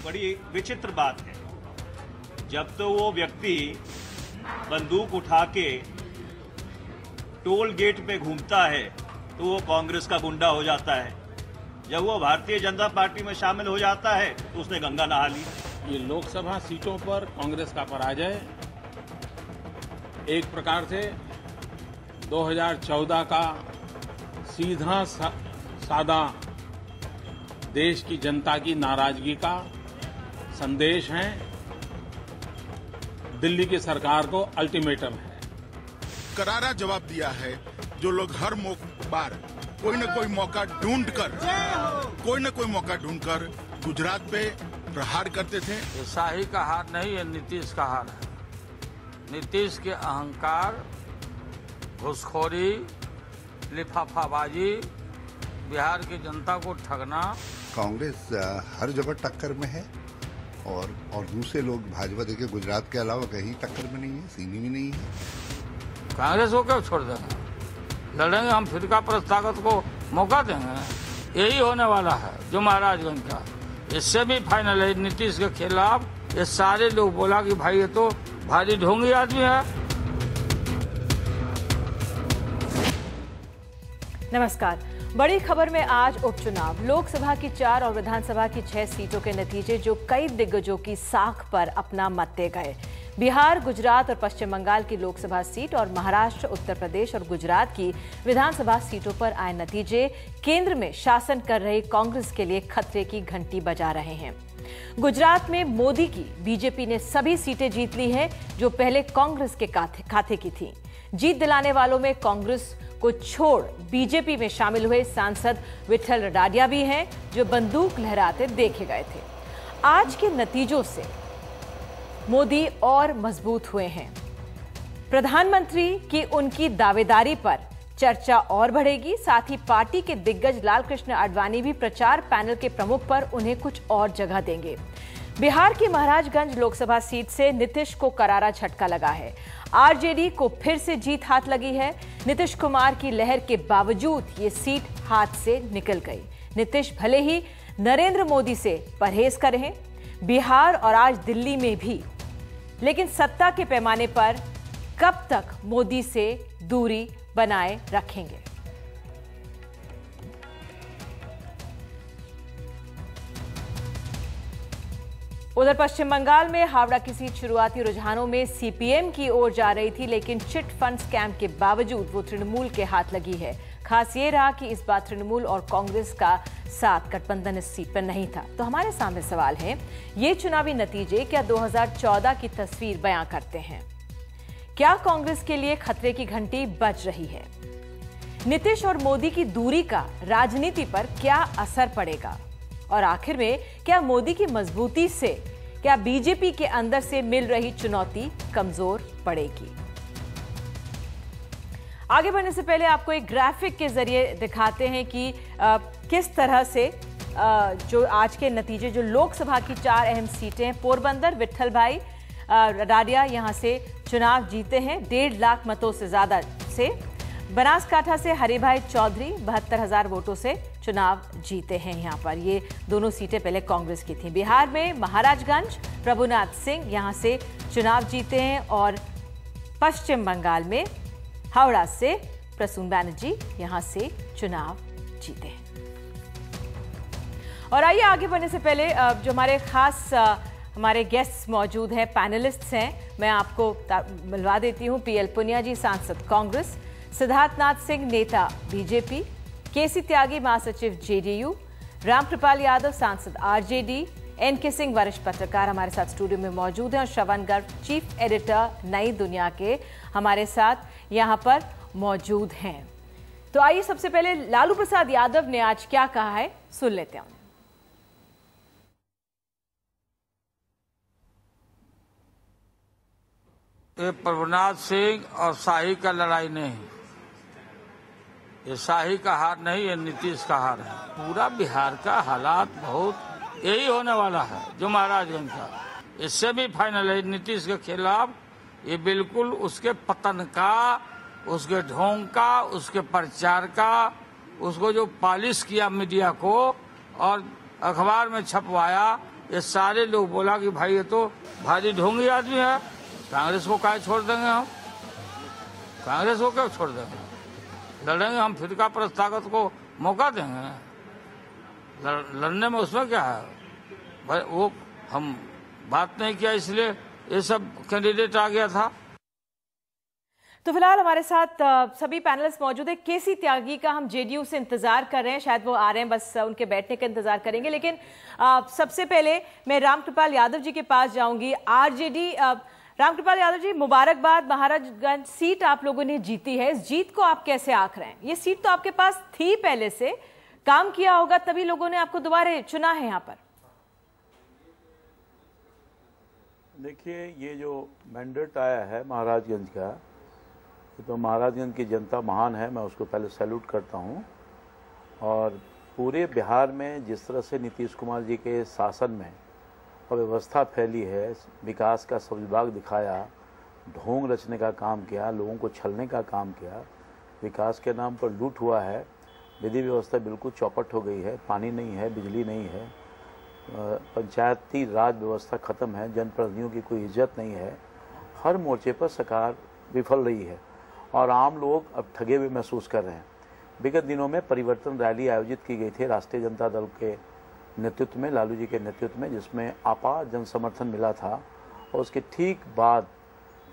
बड़ी विचित्र बात है। जब तो वो व्यक्ति बंदूक उठा के टोल गेट पे घूमता है तो वो कांग्रेस का गुंडा हो जाता है, जब वो भारतीय जनता पार्टी में शामिल हो जाता है तो उसने गंगा नहा ली। ये लोकसभा सीटों पर कांग्रेस का पराजय एक प्रकार से 2014 का सीधा सादा देश की जनता की नाराजगी का संदेश है, दिल्ली की सरकार को अल्टीमेटम है। करारा जवाब दिया है। जो लोग हर बार कोई न कोई मौका ढूंढकर गुजरात पे प्रहार करते थे। ये शाही का हार नहीं, ये नीतीश का हार है। नीतीश के अहंकार, घुसखोरी, लिफाफाबाजी, बिहार की जनता को ठगना। कांग्रेस हर जगह टक्कर में है और दूसरे लोग भाजपा देखिए गुजरात के अलावा कहीं टक्कर में नहीं है, सीमी में नहीं है। कांग्रेस को क्यों छोड़ देंगे? लड़ेंगे हम, फिरका ताकत को मौका देंगे। यही होने वाला है जो महाराजगंज का। इससे भी फाइनल है नीतीश के खिलाफ। ये सारे लोग बोला कि भाई ये तो भारी ढोंगी आदमी है। नमस्कार। बड़ी खबर में आज उपचुनाव, लोकसभा की 4 और विधानसभा की 6 सीटों के नतीजे जो कई दिग्गजों की साख पर अपना मत दे गए। बिहार, गुजरात और पश्चिम बंगाल की लोकसभा सीट और महाराष्ट्र, उत्तर प्रदेश और गुजरात की विधानसभा सीटों पर आए नतीजे केंद्र में शासन कर रही कांग्रेस के लिए खतरे की घंटी बजा रहे हैं। गुजरात में मोदी की बीजेपी ने सभी सीटें जीत ली हैं जो पहले कांग्रेस के खाते की थीं। जीत दिलाने वालों में कांग्रेस को छोड़ बीजेपी में शामिल हुए सांसद विठल रडाडिया भी हैं जो बंदूक लहराते देखे गए थे। आज के नतीजों से मोदी और मजबूत हुए हैं। प्रधानमंत्री की उनकी दावेदारी पर चर्चा और बढ़ेगी। साथ ही पार्टी के दिग्गज लालकृष्ण आडवाणी भी प्रचार पैनल के प्रमुख पर उन्हें कुछ और जगह देंगे। बिहार की महाराजगंज लोकसभा सीट से नीतीश को करारा झटका लगा है। आरजेडी को फिर से जीत हाथ लगी है। नीतीश कुमार की लहर के बावजूद ये सीट हाथ से निकल गई। नीतीश भले ही नरेंद्र मोदी से परहेज कर रहे हैं, बिहार और आज दिल्ली में भी, लेकिन सत्ता के पैमाने पर कब तक मोदी से दूरी बनाए रखेंगे? उधर पश्चिम बंगाल में हावड़ा की सीट शुरुआती रुझानों में सीपीएम की ओर जा रही थी, लेकिन चिट फंड स्कैम के बावजूद वो तृणमूल के हाथ लगी है। खास ये रहा कि इस बार तृणमूल और कांग्रेस का साथ गठबंधन इस सीट पर नहीं था। तो हमारे सामने सवाल है, ये चुनावी नतीजे क्या 2014 की तस्वीर बयां करते हैं? क्या कांग्रेस के लिए खतरे की घंटी बज रही है? नीतीश और मोदी की दूरी का राजनीति पर क्या असर पड़ेगा? और आखिर में क्या मोदी की मजबूती से क्या बीजेपी के अंदर से मिल रही चुनौती कमजोर पड़ेगी? आगे बढ़ने से पहले आपको एक ग्राफिक के जरिए दिखाते हैं कि किस तरह से जो आज के नतीजे, जो लोकसभा की 4 अहम सीटें हैं, पोरबंदर विट्ठल भाई रडाडिया यहां से चुनाव जीते हैं 1.5 लाख मतों से ज्यादा से। बनासकांठा से हरिभाई चौधरी 72,000 वोटों से चुनाव जीते हैं। यहां पर ये दोनों सीटें पहले कांग्रेस की थीं। बिहार में महाराजगंज प्रभुनाथ सिंह यहां से चुनाव जीते हैं और पश्चिम बंगाल में हावड़ा से प्रसून बैनर्जी यहां से चुनाव जीते हैं। और आइए आगे बढ़ने से पहले जो हमारे खास हमारे गेस्ट मौजूद हैं, पैनलिस्ट्स हैं, मैं आपको मिलवा देती हूं। पीएल पुनिया जी, सांसद कांग्रेस, सिद्धार्थनाथ सिंह, नेता बीजेपी, केसी त्यागी, महासचिव जेडीयू, रामकृपाल यादव, सांसद आरजेडी, एनके सिंह, वरिष्ठ पत्रकार हमारे साथ स्टूडियो में मौजूद हैं और श्रवण गर्ग, चीफ एडिटर नई दुनिया के, हमारे साथ यहां पर मौजूद हैं। तो आइए सबसे पहले लालू प्रसाद यादव ने आज क्या कहा है, सुन लेते हैं। ये प्रभुनाथ सिंह और शाही का लड़ाई नहीं, ये शाही का हार नहीं, ये नीतीश का हार है। पूरा बिहार का हालात बहुत यही होने वाला है जो महाराजगंज का। इससे भी फाइनल है नीतीश के खिलाफ। ये बिल्कुल उसके पतन का, उसके ढोंग का, उसके प्रचार का, उसको जो पॉलिश किया मीडिया को और अखबार में छपवाया, ये सारे लोग बोला कि भाई ये तो भारी ढोंगी आदमी है, कांग्रेस को काहे छोड़ देंगे हम, कांग्रेस को क्यों छोड़ देंगे, लड़ेंगे हम, फिरका प्रस्तावत को मौका देंगे लड़ने में, उसमें क्या है भाई। वो हम बात नहीं किया इसलिए ये सब कैंडिडेट आ गया था। तो फिलहाल हमारे साथ सभी पैनलिस्ट मौजूद है। केसी त्यागी का हम जेडीयू से इंतजार कर रहे हैं, शायद वो आ रहे हैं, बस उनके बैठने का इंतजार करेंगे। लेकिन सबसे पहले मैं रामकृपाल यादव जी के पास जाऊंगी। आरजेडी, रामकृपाल यादव जी, मुबारकबाद, महाराजगंज सीट आप लोगों ने जीती है, इस जीत को आप कैसे आंक रहे हैं? ये सीट तो आपके पास थी, पहले से काम किया होगा, तभी लोगों ने आपको दोबारा चुना है यहाँ पर। देखिए, ये जो मैंडेट आया है महाराजगंज का, तो महाराजगंज की जनता महान है, मैं उसको पहले सैल्यूट करता हूँ। और पूरे बिहार में जिस तरह से नीतीश कुमार जी के शासन में और व्यवस्था फैली है, विकास का सब विभाग दिखाया, ढोंग रचने का काम किया, लोगों को छलने का काम किया, विकास के नाम पर लूट हुआ है, विधि व्यवस्था बिल्कुल चौपट हो गई है, पानी नहीं है, बिजली नहीं है, पंचायती राज व्यवस्था खत्म है, जनप्रतिनिधियों की कोई इज्जत नहीं है, हर मोर्चे पर सरकार विफल रही है और आम लोग अब ठगे हुए महसूस कर रहे हैं। विगत दिनों में परिवर्तन रैली आयोजित की गई थी राष्ट्रीय जनता दल के नेतृत्व में, लालू जी के नेतृत्व में, जिसमें अपार जन समर्थन मिला था और उसके ठीक बाद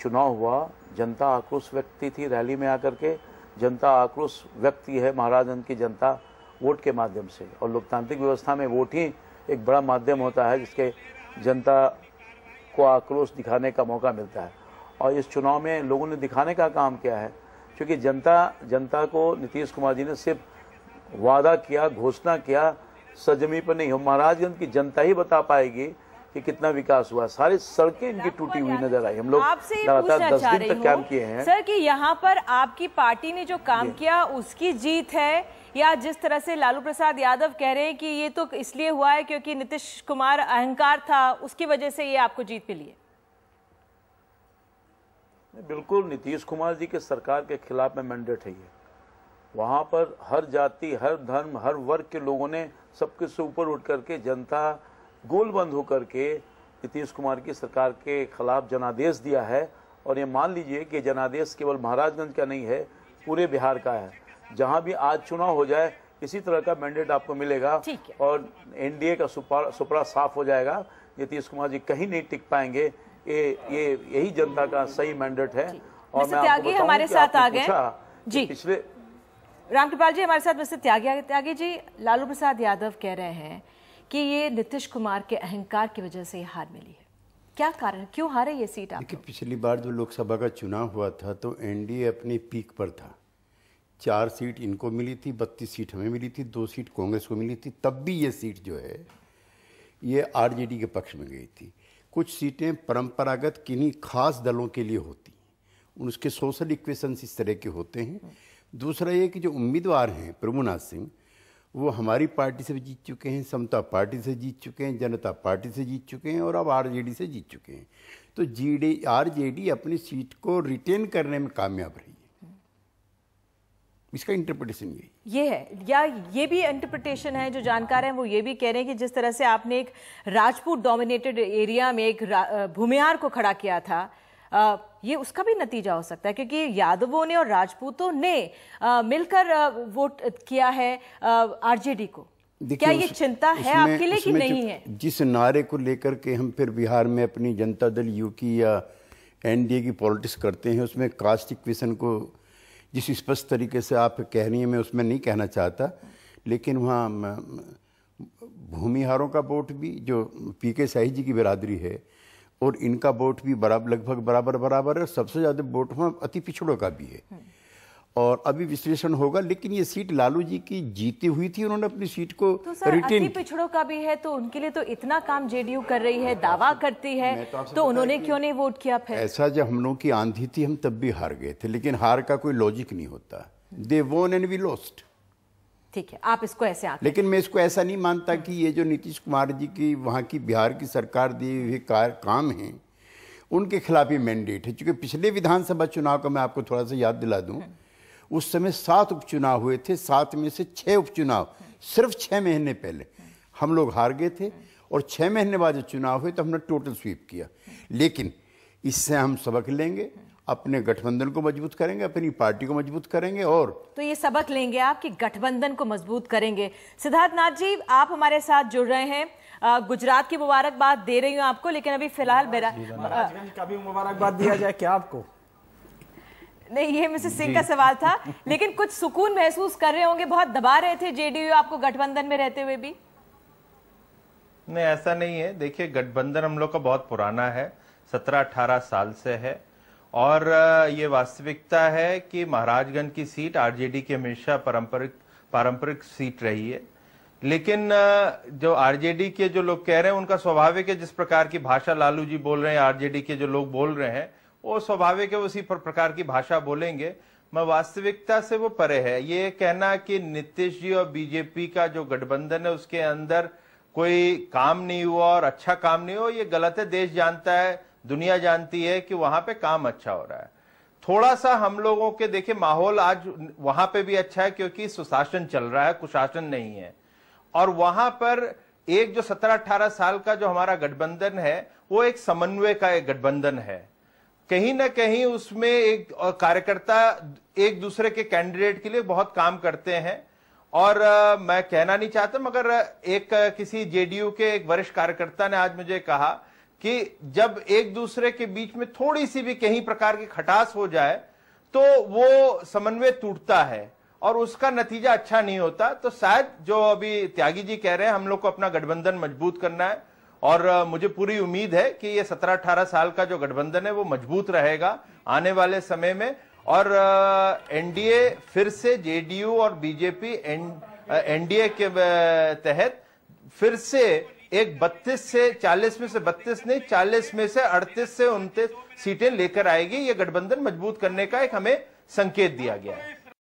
चुनाव हुआ। जनता आक्रोश व्यक्त की थी रैली में आकर के, जनता आक्रोश व्यक्त की है महाराजगंज की जनता वोट के माध्यम से, और लोकतांत्रिक व्यवस्था में वोट ही एक बड़ा माध्यम होता है जिसके जनता को आक्रोश दिखाने का मौका मिलता है। और इस चुनाव में लोगों ने दिखाने का काम किया है, क्योंकि जनता को नीतीश कुमार जी ने सिर्फ वादा किया, घोषणा किया, सरजमी पर नहीं हो। महाराजगंज की जनता ही बता पाएगी कि कितना विकास हुआ। सारी सड़कें इनकी टूटी हुई नजर आई। हम लोग लगातार 10 दिन तक काम किए हैं सर, कि यहाँ पर आपकी पार्टी ने जो काम किया उसकी जीत है, या जिस तरह से लालू प्रसाद यादव कह रहे हैं कि ये तो इसलिए हुआ है क्योंकि नीतीश कुमार अहंकार था, उसकी वजह से ये आपको जीत मिली है? बिल्कुल नीतीश कुमार जी के सरकार के खिलाफ में मैंडेट है ये। वहाँ पर हर जाति, हर धर्म, हर वर्ग के लोगों ने सबके से ऊपर उठ करके, जनता गोलबंद होकर के नीतीश कुमार की सरकार के खिलाफ जनादेश दिया है। और ये मान लीजिए कि जनादेश केवल महाराजगंज का नहीं है, पूरे बिहार का है। जहाँ भी आज चुनाव हो जाए इसी तरह का मैंडेट आपको मिलेगा और एनडीए का सुपड़ा साफ हो जाएगा। नीतीश कुमार जी कहीं नहीं टिक पाएंगे। यही जनता का सही मैंडेट है। और मैं आपको बताऊं हमारे साथ आ गए जी, पिछले रामकृपाल जी हमारे साथ मिस्टर त्यागी जी, लालू प्रसाद यादव कह रहे हैं कि ये नीतीश कुमार के अहंकार की वजह से हार मिली है। क्या कारण, क्यों हारे ये सीट आप? देखिए, पिछली बार जो लोकसभा का चुनाव हुआ था तो एनडीए अपने पीक पर था। 4 सीट इनको मिली थी, 32 सीट हमें मिली थी, 2 सीट कांग्रेस को मिली थी। तब भी ये सीट जो है ये आरजेडी के पक्ष में गई थी। कुछ सीटें परंपरागत किन्हीं खास दलों के लिए होती हैं, उसके सोशल इक्वेशंस इस तरह के होते हैं। दूसरा ये कि जो उम्मीदवार हैं प्रभुनाथ सिंह, वो हमारी पार्टी से भी जीत चुके हैं, समता पार्टी से जीत चुके हैं, जनता पार्टी से जीत चुके हैं और अब आरजेडी से जीत चुके हैं। तो आरजेडी अपनी सीट को रिटेन करने में कामयाब रही है। इसका इंटरप्रिटेशन ये है, या ये भी इंटरप्रिटेशन है, जो जानकार हैं वो ये भी कह रहे हैं कि जिस तरह से आपने एक राजपूत डोमिनेटेड एरिया में एक भूमिहार को खड़ा किया था, ये उसका भी नतीजा हो सकता है, क्योंकि यादवों ने और राजपूतों ने मिलकर वोट किया है आरजेडी को। क्या ये चिंता है आपके लिए कि नहीं है? जिस नारे को लेकर के हम फिर बिहार में अपनी जनता दल यू की या एनडीए की पॉलिटिक्स करते हैं, उसमें कास्ट इक्वेशन को जिस स्पष्ट तरीके से आप कह रही हैं, मैं उसमें नहीं कहना चाहता, लेकिन वहाँ भूमिहारों का वोट भी, जो पीके शाही जी की बिरादरी है, और इनका वोट भी लगभग बराबर है। सबसे ज़्यादा वोट वहाँ अति पिछड़ों का भी है और अभी विश्लेषण होगा। लेकिन ये सीट लालू जी की जीती हुई थी, उन्होंने अपनी सीट को रिटेन। अति पिछड़ों का भी है तो उनके लिए तो इतना काम जेडीयू कर रही है, दावा करती है, तो उन्होंने क्यों नहीं वोट किया फिर? ऐसा जब हम लोगों की आंधी थी हम तब भी हार गए थे, लेकिन हार का कोई लॉजिक नहीं होता। दे वोन एंड वी लॉस्ट। ठीक है, आप इसको ऐसे आंकड़े। लेकिन मैं इसको ऐसा नहीं मानता कि ये जो नीतीश कुमार जी की वहाँ की बिहार की सरकार दिए हुए काम हैं उनके खिलाफ ही मैंडेट है। क्योंकि पिछले विधानसभा चुनाव का मैं आपको थोड़ा सा याद दिला दूं, उस समय 7 उपचुनाव हुए थे, 7 में से 6 उपचुनाव सिर्फ 6 महीने पहले हम लोग हार गए थे और 6 महीने बाद जब चुनाव हुए तो हमने टोटल स्वीप किया। लेकिन इससे हम सबक लेंगे, अपने गठबंधन को मजबूत करेंगे, अपनी पार्टी को मजबूत करेंगे। और तो ये सबक लेंगे आप कि गठबंधन को मजबूत करेंगे। सिद्धार्थ नाथ जी, आप हमारे साथ जुड़ रहे हैं। गुजरात की मुबारकबाद दे रही हूँ आपको, लेकिन अभी फिलहाल का भी मुबारकबाद दिया जाए क्या आपको? नहीं, ये मिसेस सिंह का सवाल था। लेकिन कुछ सुकून महसूस कर रहे होंगे, बहुत दबा रहे थे जेडीयू आपको गठबंधन में रहते हुए भी। नहीं, ऐसा नहीं है। देखिए, गठबंधन हम लोग का बहुत पुराना है, 17-18 साल से है। और ये वास्तविकता है कि महाराजगंज की सीट आरजेडी की हमेशा पारंपरिक सीट रही है। लेकिन जो आरजेडी के जो लोग कह रहे हैं उनका स्वाभाविक है, जिस प्रकार की भाषा लालू जी बोल रहे हैं, आरजेडी के जो लोग बोल रहे हैं, वो स्वाभाविक है, उसी प्रकार की भाषा बोलेंगे। मैं वास्तविकता से वो परे है। ये कहना कि नीतीश जी और बीजेपी का जो गठबंधन है उसके अंदर कोई काम नहीं हुआ और अच्छा काम नहीं हुआ, ये गलत है। देश जानता है, दुनिया जानती है कि वहां पे काम अच्छा हो रहा है। थोड़ा सा हम लोगों के देखिए माहौल आज वहां पे भी अच्छा है क्योंकि सुशासन चल रहा है, कुशासन नहीं है। और वहां पर एक जो 17-18 साल का जो हमारा गठबंधन है वो एक समन्वय का एक गठबंधन है। कहीं ना कहीं उसमें एक कार्यकर्ता एक दूसरे के कैंडिडेट के लिए बहुत काम करते हैं। और मैं कहना नहीं चाहता, मगर एक किसी जेडीयू के एक वरिष्ठ कार्यकर्ता ने आज मुझे कहा कि जब एक दूसरे के बीच में थोड़ी सी भी कहीं प्रकार की खटास हो जाए तो वो समन्वय टूटता है और उसका नतीजा अच्छा नहीं होता। तो शायद जो अभी त्यागी जी कह रहे हैं, हम लोग को अपना गठबंधन मजबूत करना है और मुझे पूरी उम्मीद है कि ये 17-18 साल का जो गठबंधन है वो मजबूत रहेगा आने वाले समय में। और एनडीए फिर से जेडीयू और बीजेपी एनडीए के तहत फिर से एक 32 से 40 में से 32 नहीं, 40 में से 38 से 29 सीटें लेकर आएगी। ये गठबंधन मजबूत करने का एक हमें संकेत दिया गया है।